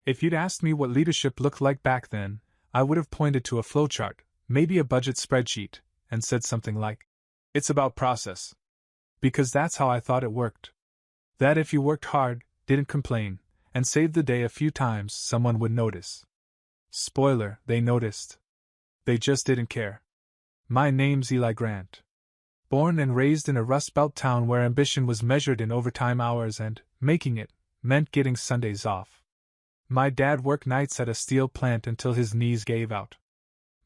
If you'd asked me what leadership looked like back then, I would have pointed to a flowchart, maybe a budget spreadsheet, and said something like, "It's about process." Because that's how I thought it worked. That if you worked hard, didn't complain, and saved the day a few times, someone would notice. Spoiler, they noticed. They just didn't care. My name's Eli Grant. Born and raised in a Rust Belt town where ambition was measured in overtime hours and making it meant getting Sundays off. My dad worked nights at a steel plant until his knees gave out.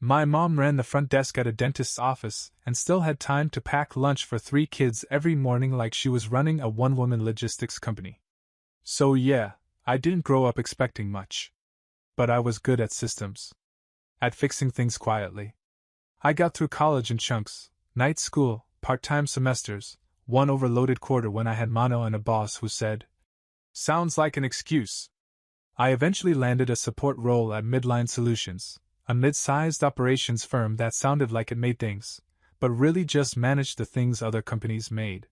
My mom ran the front desk at a dentist's office and still had time to pack lunch for 3 kids every morning like she was running a one-woman logistics company. So yeah, I didn't grow up expecting much. But I was good at systems. At fixing things quietly. I got through college in chunks, night school, part-time semesters, one overloaded quarter when I had mono and a boss who said, "Sounds like an excuse." I eventually landed a support role at Midline Solutions, a mid-sized operations firm that sounded like it made things, but really just managed the things other companies made.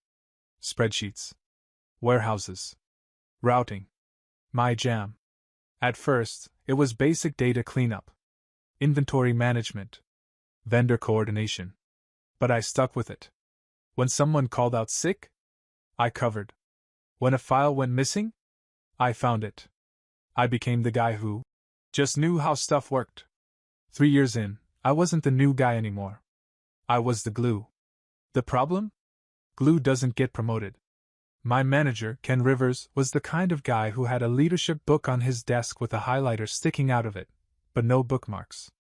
Spreadsheets. Warehouses. Routing. My jam. At first, it was basic data cleanup. Inventory management. Vendor coordination. But I stuck with it. When someone called out sick, I covered. When a file went missing, I found it. I became the guy who just knew how stuff worked. 3 years in, I wasn't the new guy anymore. I was the glue. The problem? Glue doesn't get promoted. My manager, Ken Rivers, was the kind of guy who had a leadership book on his desk with a highlighter sticking out of it, but no bookmarks.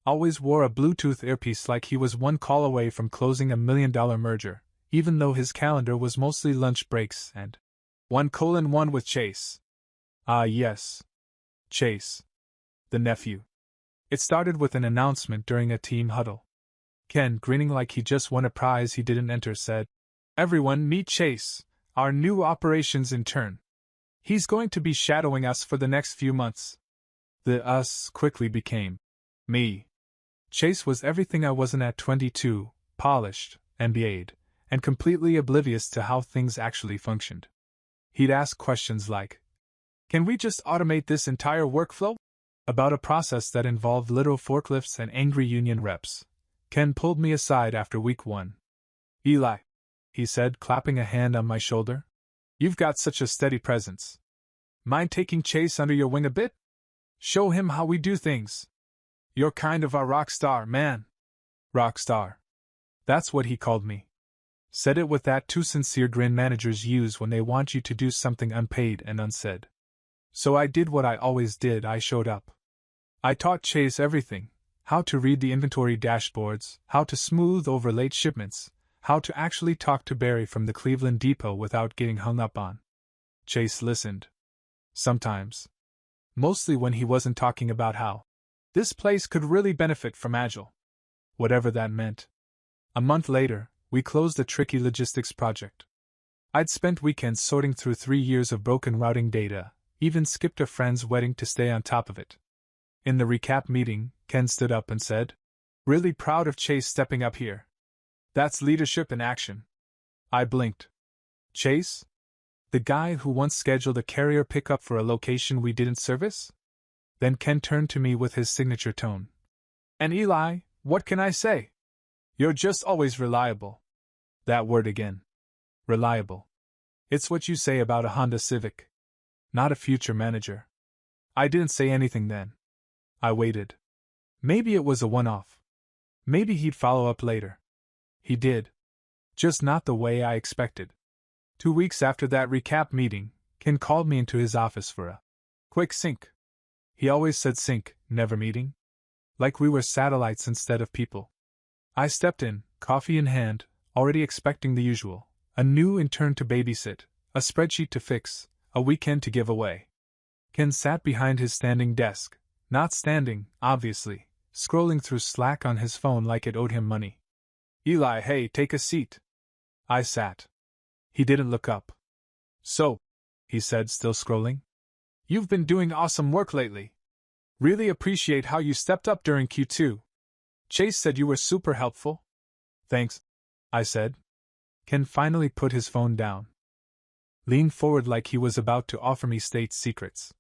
Always wore a Bluetooth earpiece like he was one call away from closing $1 million merger, even though his calendar was mostly lunch breaks and 1:1 with Chase. Ah yes. Chase. The nephew. It started with an announcement during a team huddle. Ken, grinning like he just won a prize he didn't enter, said, "Everyone meet Chase, our new operations intern. He's going to be shadowing us for the next few months." The us quickly became me. Chase was everything I wasn't at 22, polished, MBA'd, and completely oblivious to how things actually functioned. He'd ask questions like, "Can we just automate this entire workflow?" About a process that involved literal forklifts and angry union reps. Ken pulled me aside after week 1. "Eli," he said, clapping a hand on my shoulder, "you've got such a steady presence. Mind taking Chase under your wing a bit? Show him how we do things. You're kind of our rock star, man." Rock star. That's what he called me. Said it with that too sincere grin managers use when they want you to do something unpaid and unsaid. So I did what I always did, I showed up. I taught Chase everything: how to read the inventory dashboards, how to smooth over late shipments, how to actually talk to Barry from the Cleveland depot without getting hung up on. Chase listened. Sometimes. Mostly when he wasn't talking about how this place could really benefit from Agile. Whatever that meant. A month later, we closed a tricky logistics project. I'd spent weekends sorting through 3 years of broken routing data, even skipped a friend's wedding to stay on top of it. In the recap meeting, Ken stood up and said, "Really proud of Chase stepping up here. That's leadership in action." I blinked. Chase? The guy who once scheduled a carrier pickup for a location we didn't service? Then Ken turned to me with his signature tone. "And Eli, what can I say? You're just always reliable." That word again. Reliable. It's what you say about a Honda Civic. Not a future manager. I didn't say anything then. I waited. Maybe it was a one-off. Maybe he'd follow up later. He did. Just not the way I expected. 2 weeks after that recap meeting, Ken called me into his office for a quick sync. He always said sync, never meeting. Like we were satellites instead of people. I stepped in, coffee in hand, already expecting the usual. A new intern to babysit, a spreadsheet to fix, a weekend to give away. Ken sat behind his standing desk, not standing, obviously, scrolling through Slack on his phone like it owed him money. "Eli, hey, take a seat." I sat. He didn't look up. "So," he said, still scrolling, "you've been doing awesome work lately. Really appreciate how you stepped up during Q2. Chase said you were super helpful." "Thanks," I said. Ken finally put his phone down. Leaned forward like he was about to offer me state secrets.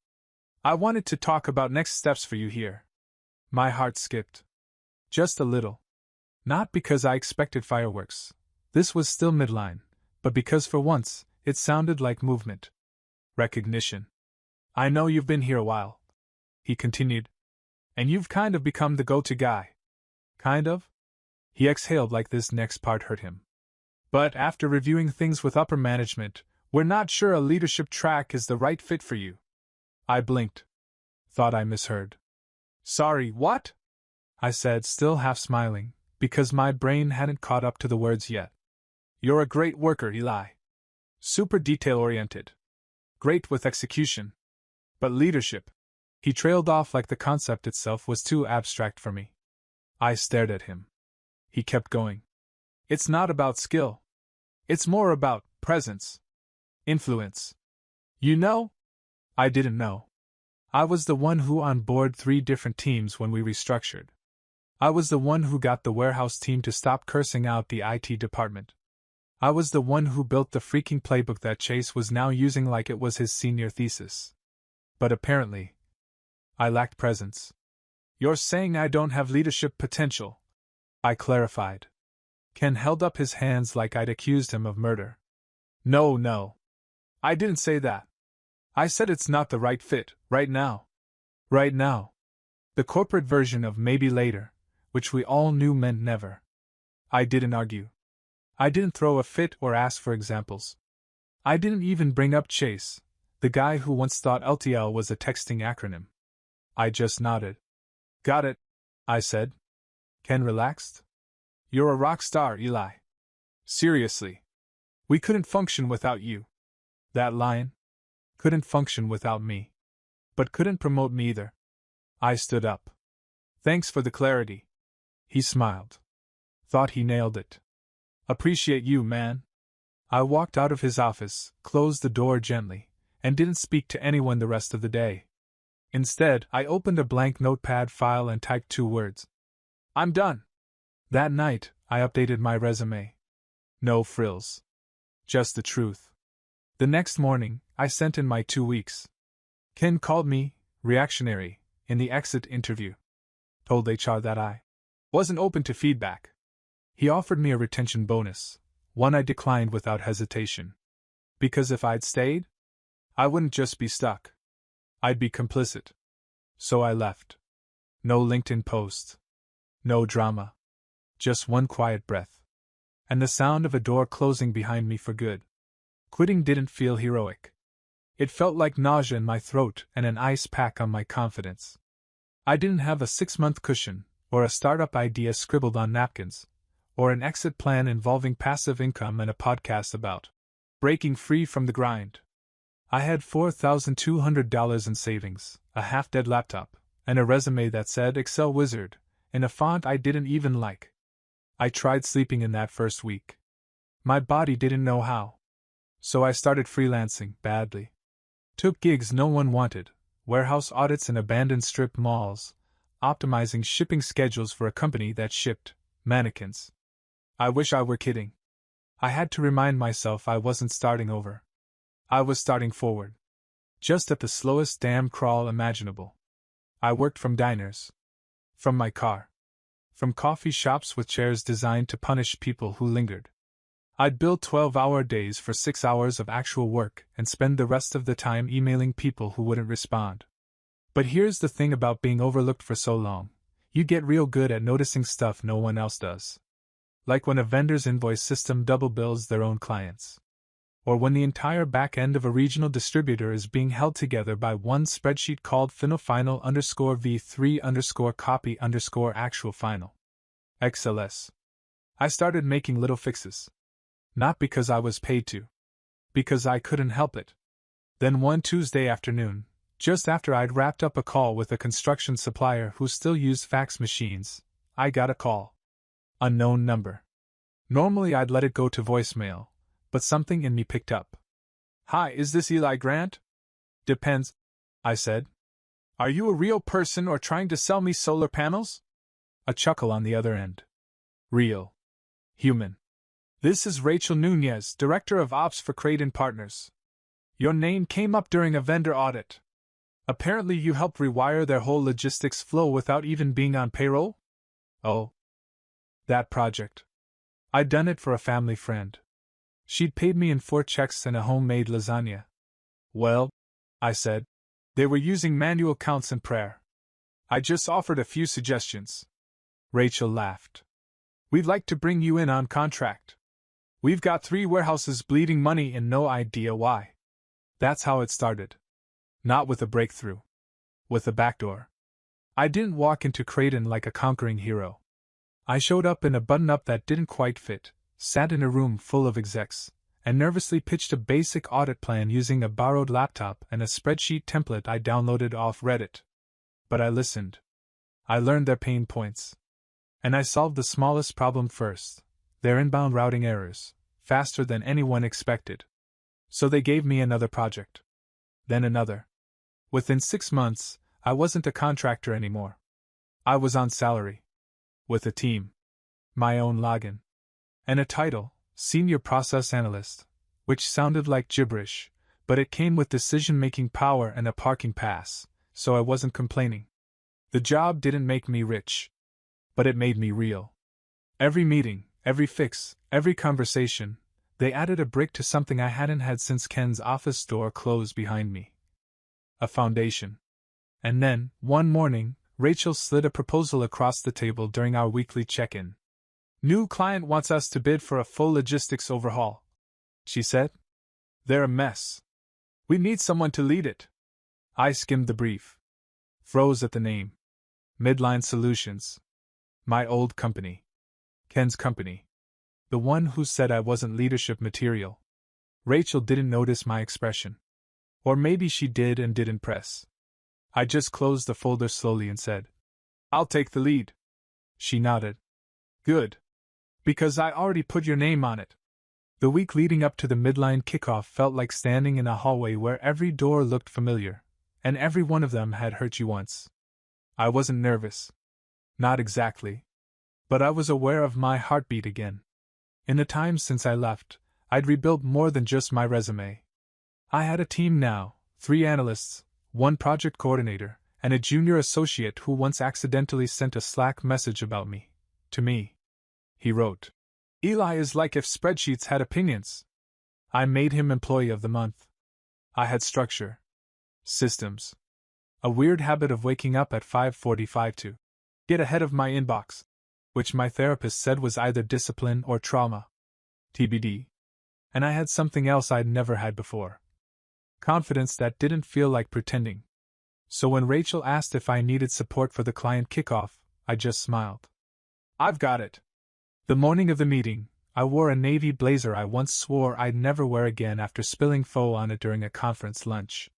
I wanted to talk about next steps for you here. My heart skipped. Just a little. Not because I expected fireworks. This was still midline, but because for once, it sounded like movement. Recognition. I know you've been here a while, he continued. And you've kind of become the go-to guy. Kind of? He exhaled like this next part hurt him. But after reviewing things with upper management, we're not sure a leadership track is the right fit for you. I blinked. Thought I misheard. Sorry, what? I said, still half smiling, because my brain hadn't caught up to the words yet. You're a great worker, Eli. Super detail-oriented. Great with execution. But leadership. He trailed off like the concept itself was too abstract for me. I stared at him. He kept going. It's not about skill. It's more about presence. Influence. You know? I didn't know. I was the one who onboarded 3 different teams when we restructured. I was the one who got the warehouse team to stop cursing out the IT department. I was the one who built the freaking playbook that Chase was now using like it was his senior thesis. But apparently, I lacked presence. You're saying I don't have leadership potential? I clarified. Ken held up his hands like I'd accused him of murder. No. I didn't say that. I said it's not the right fit, right now. Right now. The corporate version of maybe later, which we all knew meant never. I didn't argue. I didn't throw a fit or ask for examples. I didn't even bring up Chase, the guy who once thought LTL was a texting acronym. I just nodded. Got it, I said. Ken relaxed. You're a rock star, Eli. Seriously. We couldn't function without you. That line? Couldn't function without me. But couldn't promote me either. I stood up. Thanks for the clarity. He smiled. Thought he nailed it. Appreciate you, man. I walked out of his office, closed the door gently, and didn't speak to anyone the rest of the day. Instead, I opened a blank notepad file and typed 2 words. I'm done. That night, I updated my resume. No frills. Just the truth. The next morning, I sent in my 2 weeks. Ken called me, reactionary, in the exit interview. Told HR that I wasn't open to feedback. He offered me a retention bonus, one I declined without hesitation. Because if I'd stayed, I wouldn't just be stuck. I'd be complicit. So I left. No LinkedIn post. No drama. Just one quiet breath. And the sound of a door closing behind me for good. Quitting didn't feel heroic. It felt like nausea in my throat and an ice pack on my confidence. I didn't have a 6-month cushion, or a startup idea scribbled on napkins, or an exit plan involving passive income and a podcast about breaking free from the grind. I had $4,200 in savings, a half-dead laptop, and a resume that said Excel Wizard, in a font I didn't even like. I tried sleeping in that first week. My body didn't know how. So I started freelancing, badly. Took gigs no one wanted, warehouse audits in abandoned strip malls, optimizing shipping schedules for a company that shipped mannequins. I wish I were kidding. I had to remind myself I wasn't starting over. I was starting forward. Just at the slowest damn crawl imaginable. I worked from diners. From my car. From coffee shops with chairs designed to punish people who lingered. I'd bill 12-hour days for 6 hours of actual work and spend the rest of the time emailing people who wouldn't respond. But here's the thing about being overlooked for so long. You get real good at noticing stuff no one else does. Like when a vendor's invoice system double bills their own clients. Or when the entire back end of a regional distributor is being held together by one spreadsheet called final_v3_copy_actual_final. XLS. I started making little fixes. Not because I was paid to. Because I couldn't help it. Then one Tuesday afternoon, just after I'd wrapped up a call with a construction supplier who still used fax machines, I got a call. Unknown number. Normally I'd let it go to voicemail, but something in me picked up. Hi, is this Eli Grant? Depends, I said. Are you a real person or trying to sell me solar panels? A chuckle on the other end. Real. Human. This is Rachel Nunez, Director of Ops for Creighton Partners. Your name came up during a vendor audit. Apparently you helped rewire their whole logistics flow without even being on payroll? Oh. That project. I'd done it for a family friend. She'd paid me in 4 checks and a homemade lasagna. Well, I said, they were using manual counts and prayer. I just offered a few suggestions. Rachel laughed. We'd like to bring you in on contract. We've got 3 warehouses bleeding money and no idea why. That's how it started. Not with a breakthrough. With a backdoor. I didn't walk into Creighton like a conquering hero. I showed up in a button-up that didn't quite fit, sat in a room full of execs, and nervously pitched a basic audit plan using a borrowed laptop and a spreadsheet template I downloaded off Reddit. But I listened. I learned their pain points. And I solved the smallest problem first, their inbound routing errors, faster than anyone expected. So they gave me another project. Then another. Within 6 months, I wasn't a contractor anymore. I was on salary. With a team. My own login. And a title, Senior Process Analyst, which sounded like gibberish, but it came with decision-making power and a parking pass, so I wasn't complaining. The job didn't make me rich. But it made me real. Every meeting, every fix, every conversation, they added a brick to something I hadn't had since Ken's office door closed behind me. A foundation. And then, one morning, Rachel slid a proposal across the table during our weekly check-in. New client wants us to bid for a full logistics overhaul, she said. They're a mess. We need someone to lead it. I skimmed the brief. Froze at the name. Midline Solutions. My old company. Ken's company. The one who said I wasn't leadership material. Rachel didn't notice my expression. Or maybe she did and didn't press. I just closed the folder slowly and said, I'll take the lead. She nodded. Good. Because I already put your name on it. The week leading up to the midline kickoff felt like standing in a hallway where every door looked familiar, and every one of them had hurt you once. I wasn't nervous. Not exactly. But I was aware of my heartbeat again. In the time since I left, I'd rebuilt more than just my resume. I had a team now, 3 analysts, 1 project coordinator, and a junior associate who once accidentally sent a Slack message about me. To me. He wrote, Eli is like if spreadsheets had opinions. I made him Employee of the Month. I had structure. Systems. A weird habit of waking up at 5:45 to get ahead of my inbox, which my therapist said was either discipline or trauma. TBD. And I had something else I'd never had before. Confidence that didn't feel like pretending. So when Rachel asked if I needed support for the client kickoff, I just smiled. I've got it. The morning of the meeting, I wore a navy blazer I once swore I'd never wear again after spilling pho on it during a conference lunch.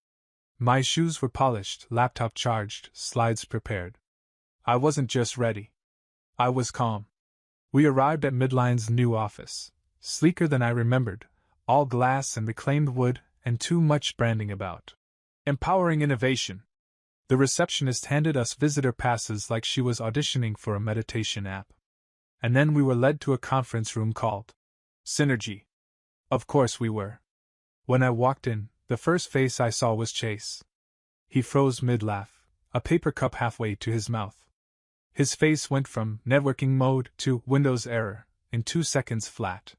My shoes were polished, laptop charged, slides prepared. I wasn't just ready. I was calm. We arrived at Midline's new office, sleeker than I remembered, all glass and reclaimed wood, and too much branding about. Empowering innovation. The receptionist handed us visitor passes like she was auditioning for a meditation app. And then we were led to a conference room called Synergy. Of course we were. When I walked in, the first face I saw was Chase. He froze mid-laugh, a paper cup halfway to his mouth. His face went from networking mode to Windows error in 2 seconds flat.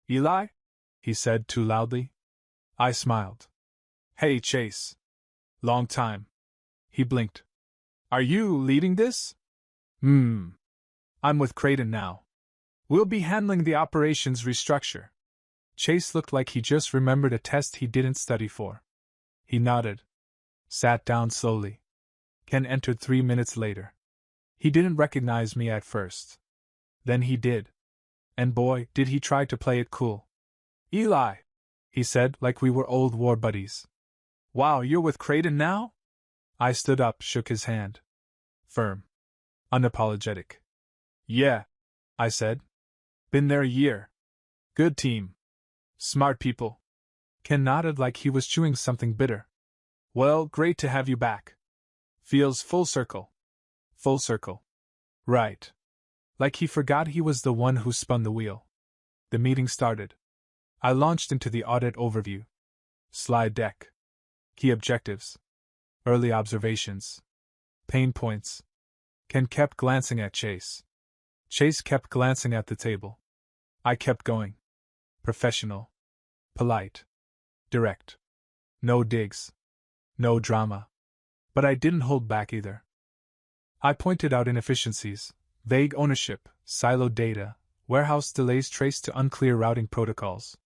Eli? He said too loudly. I smiled. Hey, Chase. Long time. He blinked. Are you leading this? I'm with Creighton now. We'll be handling the operations restructure. Chase looked like he just remembered a test he didn't study for. He nodded. Sat down slowly. Ken entered 3 minutes later. He didn't recognize me at first. Then he did. And boy, did he try to play it cool. Eli, he said like we were old war buddies. Wow, you're with Creighton now? I stood up, shook his hand. Firm. Unapologetic. Yeah, I said. Been there a year. Good team. Smart people. Ken nodded like he was chewing something bitter. Well, great to have you back. Feels full circle. Full circle. Right. Like he forgot he was the one who spun the wheel. The meeting started. I launched into the audit overview. Slide deck. Key objectives. Early observations. Pain points. Ken kept glancing at Chase. Chase kept glancing at the table. I kept going. Professional. Polite. Direct. No digs. No drama. But I didn't hold back either. I pointed out inefficiencies, vague ownership, siloed data, warehouse delays traced to unclear routing protocols.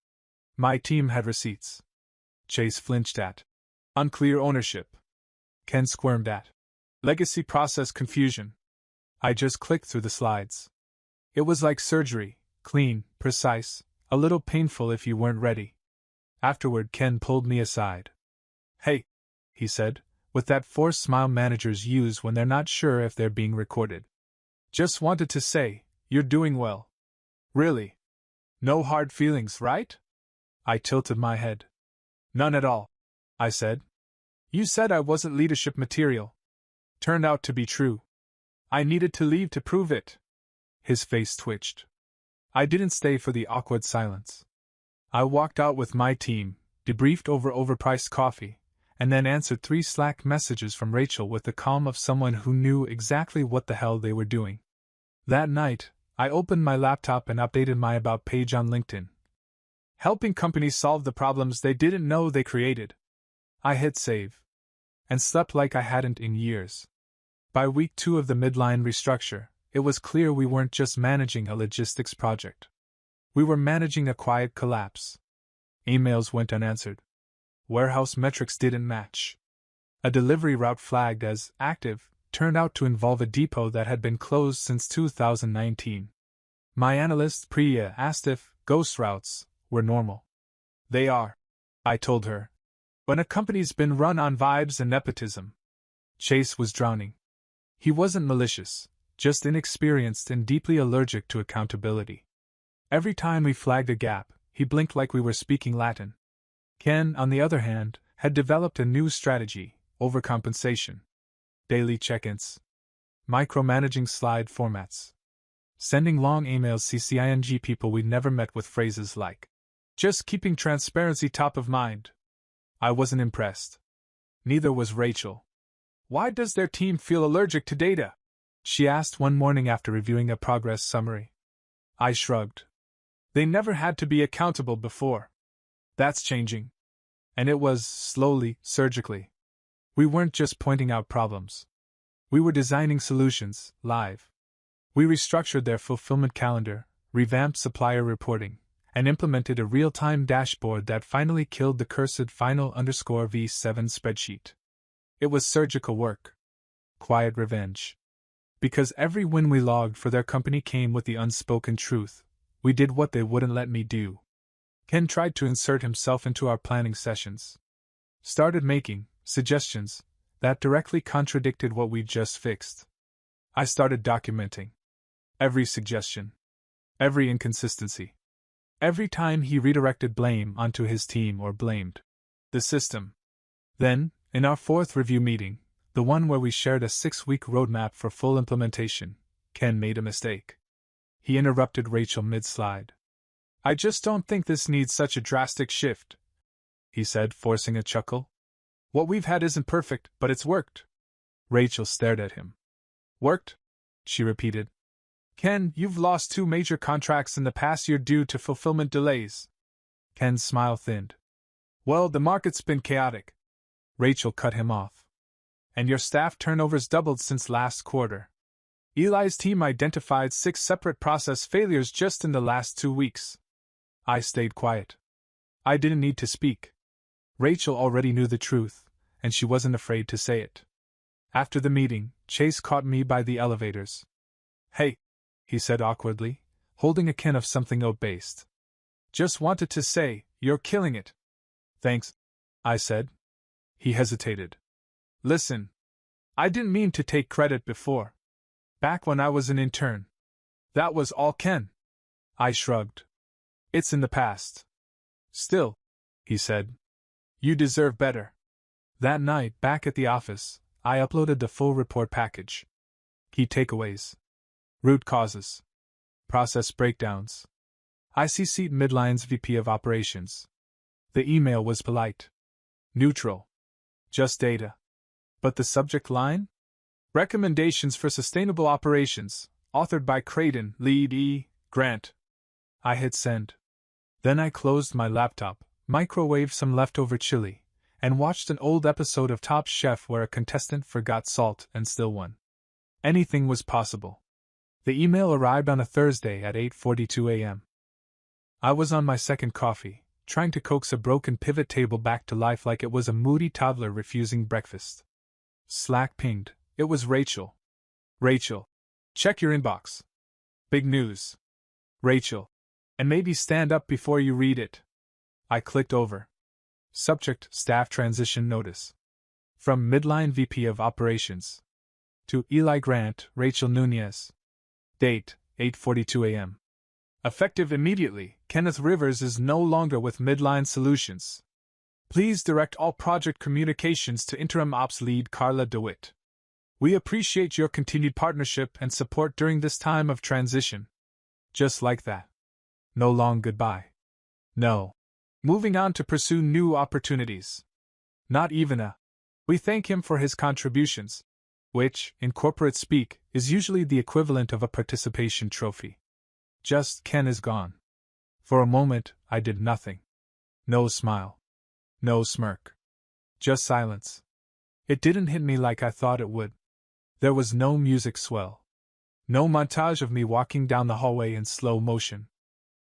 My team had receipts. Chase flinched at. Unclear ownership. Ken squirmed at. Legacy process confusion. I just clicked through the slides. It was like surgery, clean, precise, a little painful if you weren't ready. Afterward, Ken pulled me aside. Hey, he said, with that forced smile managers use when they're not sure if they're being recorded. Just wanted to say, you're doing well. Really? No hard feelings, right? I tilted my head. None at all, I said. You said I wasn't leadership material. Turned out to be true. I needed to leave to prove it. His face twitched. I didn't stay for the awkward silence. I walked out with my team, debriefed over overpriced coffee, and then answered 3 Slack messages from Rachel with the calm of someone who knew exactly what the hell they were doing. That night, I opened my laptop and updated my About page on LinkedIn. Helping companies solve the problems they didn't know they created. I hit save. And slept like I hadn't in years. By week 2 of the midline restructure, it was clear we weren't just managing a logistics project. We were managing a quiet collapse. Emails went unanswered. Warehouse metrics didn't match. A delivery route flagged as active turned out to involve a depot that had been closed since 2019. My analyst Priya asked if ghost routes were normal. They are, I told her. When a company's been run on vibes and nepotism. Chase was drowning. He wasn't malicious, just inexperienced and deeply allergic to accountability. Every time we flagged a gap, he blinked like we were speaking Latin. Ken, on the other hand, had developed a new strategy: overcompensation. Daily check-ins. Micromanaging slide formats. Sending long emails CCING people we'd never met with phrases like, just keeping transparency top of mind. I wasn't impressed. Neither was Rachel. Why does their team feel allergic to data? She asked one morning after reviewing a progress summary. I shrugged. They never had to be accountable before. That's changing. And it was, slowly, surgically. We weren't just pointing out problems. We were designing solutions, live. We restructured their fulfillment calendar, revamped supplier reporting, and implemented a real-time dashboard that finally killed the cursed final_V7 spreadsheet. It was surgical work. Quiet revenge. Because every win we logged for their company came with the unspoken truth. We did what they wouldn't let me do. Ken tried to insert himself into our planning sessions. Started making suggestions that directly contradicted what we'd just fixed. I started documenting every suggestion, every inconsistency. Every time he redirected blame onto his team or blamed the system. Then, in our 4th review meeting, the one where we shared a 6-week roadmap for full implementation, Ken made a mistake. He interrupted Rachel mid-slide. I just don't think this needs such a drastic shift, he said, forcing a chuckle. What we've had isn't perfect, but it's worked. Rachel stared at him. Worked? She repeated. Ken, you've lost 2 major contracts in the past year due to fulfillment delays. Ken's smile thinned. Well, the market's been chaotic. Rachel cut him off. And your staff turnover's doubled since last quarter. Eli's team identified 6 separate process failures just in the last 2 weeks. I stayed quiet. I didn't need to speak. Rachel already knew the truth, and she wasn't afraid to say it. After the meeting, Chase caught me by the elevators. Hey, he said awkwardly, holding a can of something oat-based. Just wanted to say, you're killing it. Thanks, I said. He hesitated. Listen, I didn't mean to take credit before. Back when I was an intern. That was all Ken. I shrugged. It's in the past. Still, he said. You deserve better. That night, back at the office, I uploaded the full report package. Key takeaways. Root causes. Process breakdowns. I CC'd Midline's VP of Operations. The email was polite. Neutral. Just data. But the subject line? Recommendations for Sustainable Operations, authored by Creighton, Lead E. Grant. I hit send. Then I closed my laptop, microwaved some leftover chili, and watched an old episode of Top Chef where a contestant forgot salt and still won. Anything was possible. The email arrived on a Thursday at 8:42 a.m. I was on my second coffee, trying to coax a broken pivot table back to life like it was a moody toddler refusing breakfast. Slack pinged. It was Rachel. Rachel. Check your inbox. Big news. Rachel. And maybe stand up before you read it. I clicked over. Subject: Staff Transition Notice. From Midline VP of Operations. To Eli Grant, Rachel Nunez. Date: 8:42 a.m. Effective immediately, Kenneth Rivers is no longer with Midline Solutions. Please direct all project communications to Interim Ops Lead Carla DeWitt. We appreciate your continued partnership and support during this time of transition. Just like that. No long goodbye. No. Moving on to pursue new opportunities. Not even a. We thank him for his contributions, which, in corporate speak, is usually the equivalent of a participation trophy. Just Ken is gone. For a moment, I did nothing. No smile. No smirk. Just silence. It didn't hit me like I thought it would. There was no music swell. No montage of me walking down the hallway in slow motion.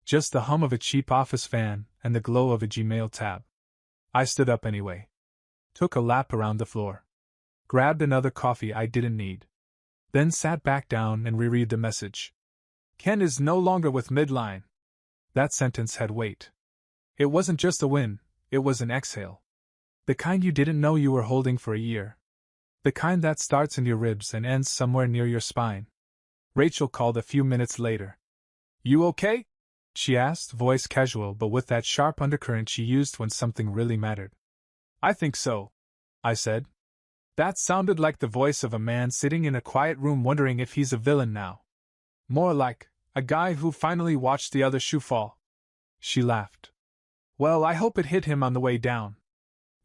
Just the hum of a cheap office fan and the glow of a Gmail tab. I stood up anyway. Took a lap around the floor. Grabbed another coffee I didn't need. Then sat back down and reread the message. Ken is no longer with Midline. That sentence had weight. It wasn't just a win, it was an exhale. The kind you didn't know you were holding for a year. The kind that starts in your ribs and ends somewhere near your spine. Rachel called a few minutes later. You okay? She asked, voice casual but with that sharp undercurrent she used when something really mattered. I think so, I said. That sounded like the voice of a man sitting in a quiet room wondering if he's a villain now. More like a guy who finally watched the other shoe fall. She laughed. Well, I hope it hit him on the way down.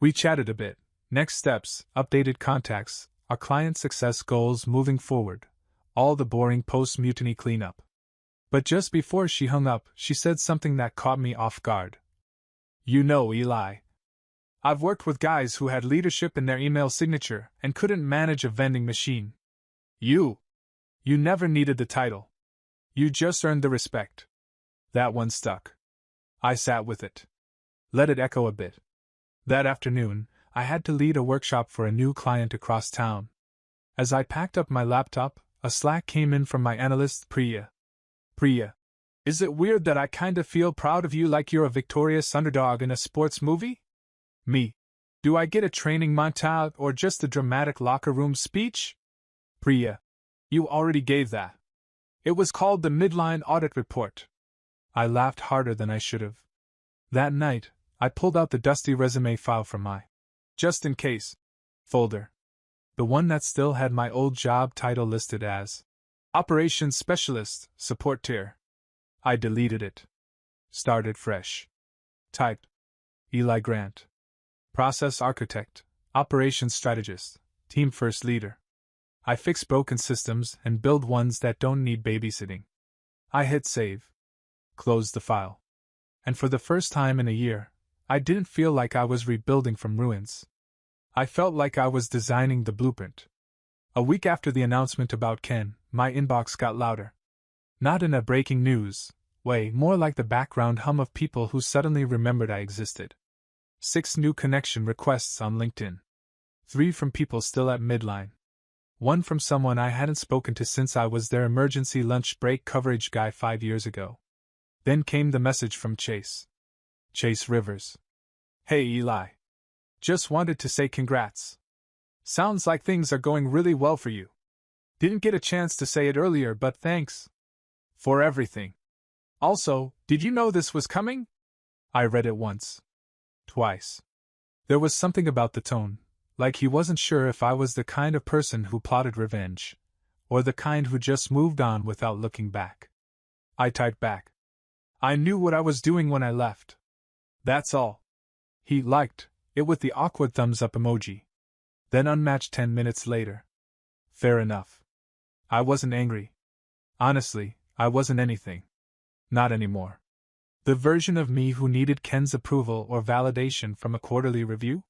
We chatted a bit. Next steps, updated contacts, our client success goals moving forward, all the boring post-mutiny cleanup. But just before she hung up, she said something that caught me off guard. You know, Eli. I've worked with guys who had leadership in their email signature and couldn't manage a vending machine. You never needed the title. You just earned the respect. That one stuck. I sat with it. Let it echo a bit. That afternoon, I had to lead a workshop for a new client across town. As I packed up my laptop, a Slack came in from my analyst, Priya. Priya, is it weird that I kinda feel proud of you like you're a victorious underdog in a sports movie? Me. Do I get a training montage or just a dramatic locker room speech? Priya. You already gave that. It was called the Midline Audit Report. I laughed harder than I should have. That night, I pulled out the dusty resume file from my just in case folder. The one that still had my old job title listed as Operations Specialist, Support Tier. I deleted it. Started fresh. Type. Eli Grant. Process Architect, Operations Strategist, Team First Leader. I fix broken systems and build ones that don't need babysitting. I hit save. Closed the file. And for the first time in a year, I didn't feel like I was rebuilding from ruins. I felt like I was designing the blueprint. A week after the announcement about Ken, my inbox got louder. Not in a breaking news way, more like the background hum of people who suddenly remembered I existed. 6 new connection requests on LinkedIn. 3 from people still at Midline. 1 from someone I hadn't spoken to since I was their emergency lunch break coverage guy 5 years ago. Then came the message from Chase. Chase Rivers. Hey Eli. Just wanted to say congrats. Sounds like things are going really well for you. Didn't get a chance to say it earlier, but thanks for everything. Also, did you know this was coming? I read it once. Twice. There was something about the tone, like he wasn't sure if I was the kind of person who plotted revenge, or the kind who just moved on without looking back. I typed back. I knew what I was doing when I left. That's all. He liked it with the awkward thumbs up emoji. then unmatched 10 minutes later. Fair enough. I wasn't angry. Honestly, I wasn't anything. Not anymore. The version of me who needed Ken's approval or validation from a quarterly review?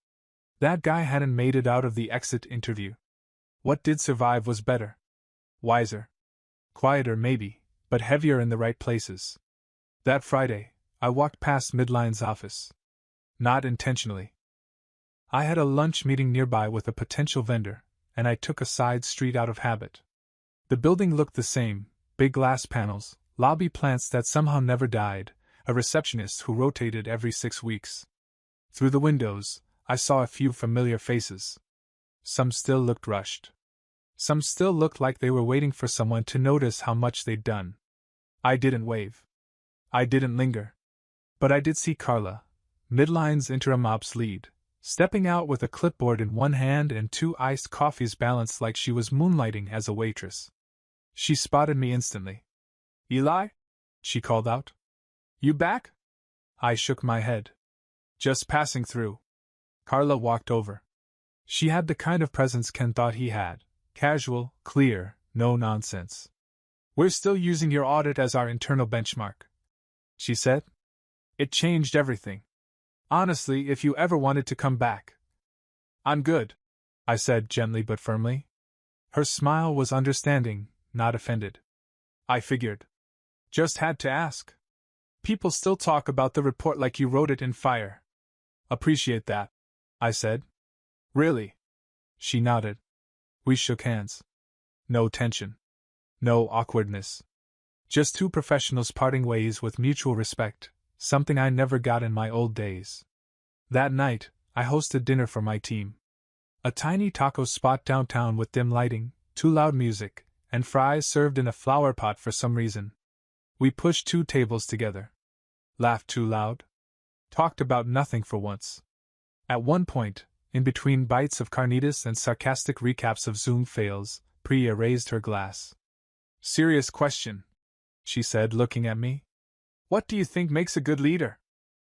That guy hadn't made it out of the exit interview. What did survive was better. Wiser. Quieter, maybe, but heavier in the right places. That Friday, I walked past Midline's office. Not intentionally. I had a lunch meeting nearby with a potential vendor, and I took a side street out of habit. The building looked the same: big glass panels, lobby plants that somehow never died, a receptionist who rotated every 6 weeks. Through the windows, I saw a few familiar faces. Some still looked rushed. Some still looked like they were waiting for someone to notice how much they'd done. I didn't wave. I didn't linger. But I did see Carla, Midline's interim ops lead, stepping out with a clipboard in one hand and 2 iced coffees balanced like she was moonlighting as a waitress. She spotted me instantly. "Eli?" she called out. "You back?" I shook my head. "Just passing through." Carla walked over. She had the kind of presence Ken thought he had: casual, clear, no nonsense. "We're still using your audit as our internal benchmark," she said. "It changed everything. Honestly, if you ever wanted to come back." "I'm good," I said gently but firmly. Her smile was understanding, not offended. "I figured. Just had to ask. People still talk about the report like you wrote it in fire." "Appreciate that," I said. "Really?" She nodded. We shook hands. No tension. No awkwardness. Just 2 professionals parting ways with mutual respect, something I never got in my old days. That night, I hosted dinner for my team. A tiny taco spot downtown with dim lighting, too loud music, and fries served in a flower pot for some reason. We pushed 2 tables together. Laughed too loud. Talked about nothing for once. At one point, in between bites of carnitas and sarcastic recaps of Zoom fails, Priya raised her glass. "Serious question," she said, looking at me. "What do you think makes a good leader?"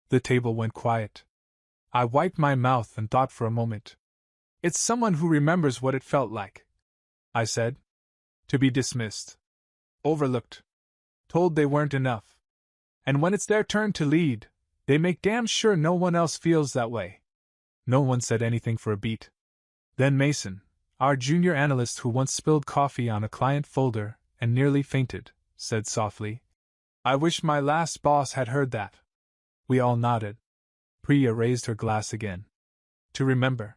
The table went quiet. I wiped my mouth and thought for a moment. "It's someone who remembers what it felt like," I said. "To be dismissed. Overlooked. Told they weren't enough. And when it's their turn to lead, they make damn sure no one else feels that way." No one said anything for a beat. Then Mason, our junior analyst who once spilled coffee on a client folder and nearly fainted, said softly, "I wish my last boss had heard that." We all nodded. Priya raised her glass again. "To remember."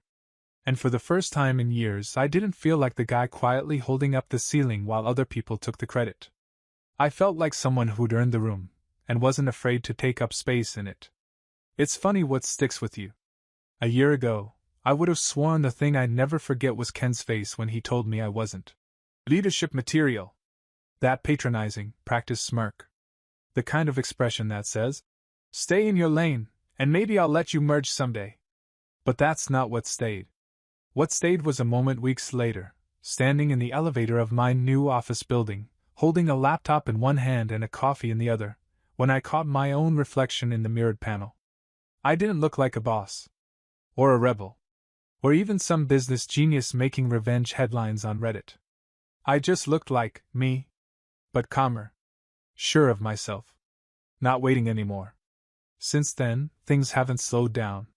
And for the first time in years I didn't feel like the guy quietly holding up the ceiling while other people took the credit. I felt like someone who'd earned the room, and wasn't afraid to take up space in it. It's funny what sticks with you. A year ago, I would have sworn the thing I'd never forget was Ken's face when he told me I wasn't leadership material. That patronizing, practiced smirk. The kind of expression that says, "Stay in your lane, and maybe I'll let you merge someday." But that's not what stayed. What stayed was a moment weeks later, standing in the elevator of my new office building, holding a laptop in one hand and a coffee in the other, when I caught my own reflection in the mirrored panel. I didn't look like a boss. Or a rebel. Or even some business genius making revenge headlines on Reddit. I just looked like me. But calmer. Sure of myself. Not waiting anymore. Since then, things haven't slowed down.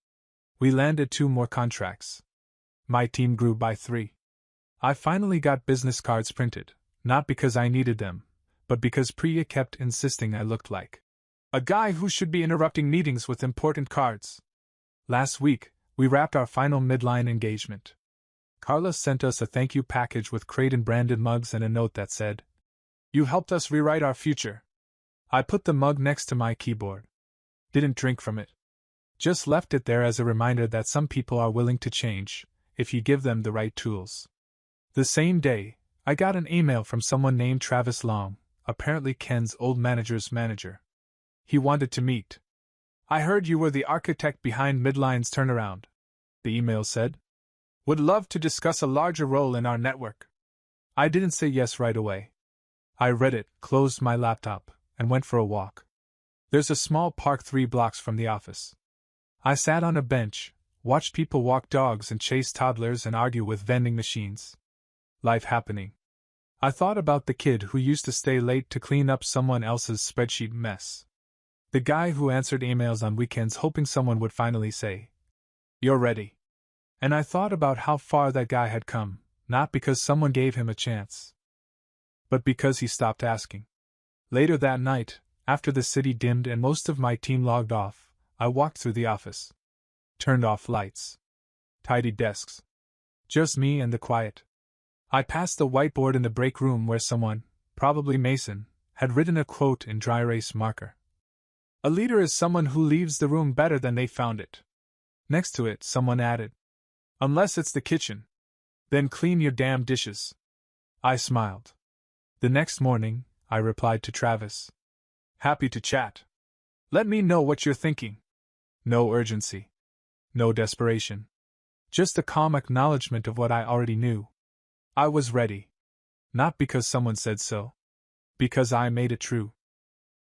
We landed 2 more contracts. My team grew by 3. I finally got business cards printed, not because I needed them, but because Priya kept insisting I looked like a guy who should be interrupting meetings with important cards. Last week, we wrapped our final midline engagement. Carla sent us a thank you package with Creighton-branded mugs and a note that said, "You helped us rewrite our future." I put the mug next to my keyboard. Didn't drink from it. Just left it there as a reminder that some people are willing to change, if you give them the right tools. The same day, I got an email from someone named Travis Long, apparently Ken's old manager's manager. He wanted to meet. "I heard you were the architect behind Midline's turnaround," the email said. "Would love to discuss a larger role in our network." I didn't say yes right away. I read it, closed my laptop, and went for a walk. There's a small park 3 blocks from the office. I sat on a bench, watched people walk dogs and chase toddlers and argue with vending machines. Life happening. I thought about the kid who used to stay late to clean up someone else's spreadsheet mess. The guy who answered emails on weekends hoping someone would finally say, "You're ready." And I thought about how far that guy had come, not because someone gave him a chance, but because he stopped asking. Later that night, after the city dimmed and most of my team logged off, I walked through the office. Turned off lights. Tidied desks. Just me and the quiet. I passed the whiteboard in the break room where someone, probably Mason, had written a quote in dry erase marker. "A leader is someone who leaves the room better than they found it." Next to it, someone added, "Unless it's the kitchen. Then clean your damn dishes." I smiled. The next morning, I replied to Travis. "Happy to chat. Let me know what you're thinking." No urgency. No desperation. Just a calm acknowledgement of what I already knew. I was ready. Not because someone said so. Because I made it true.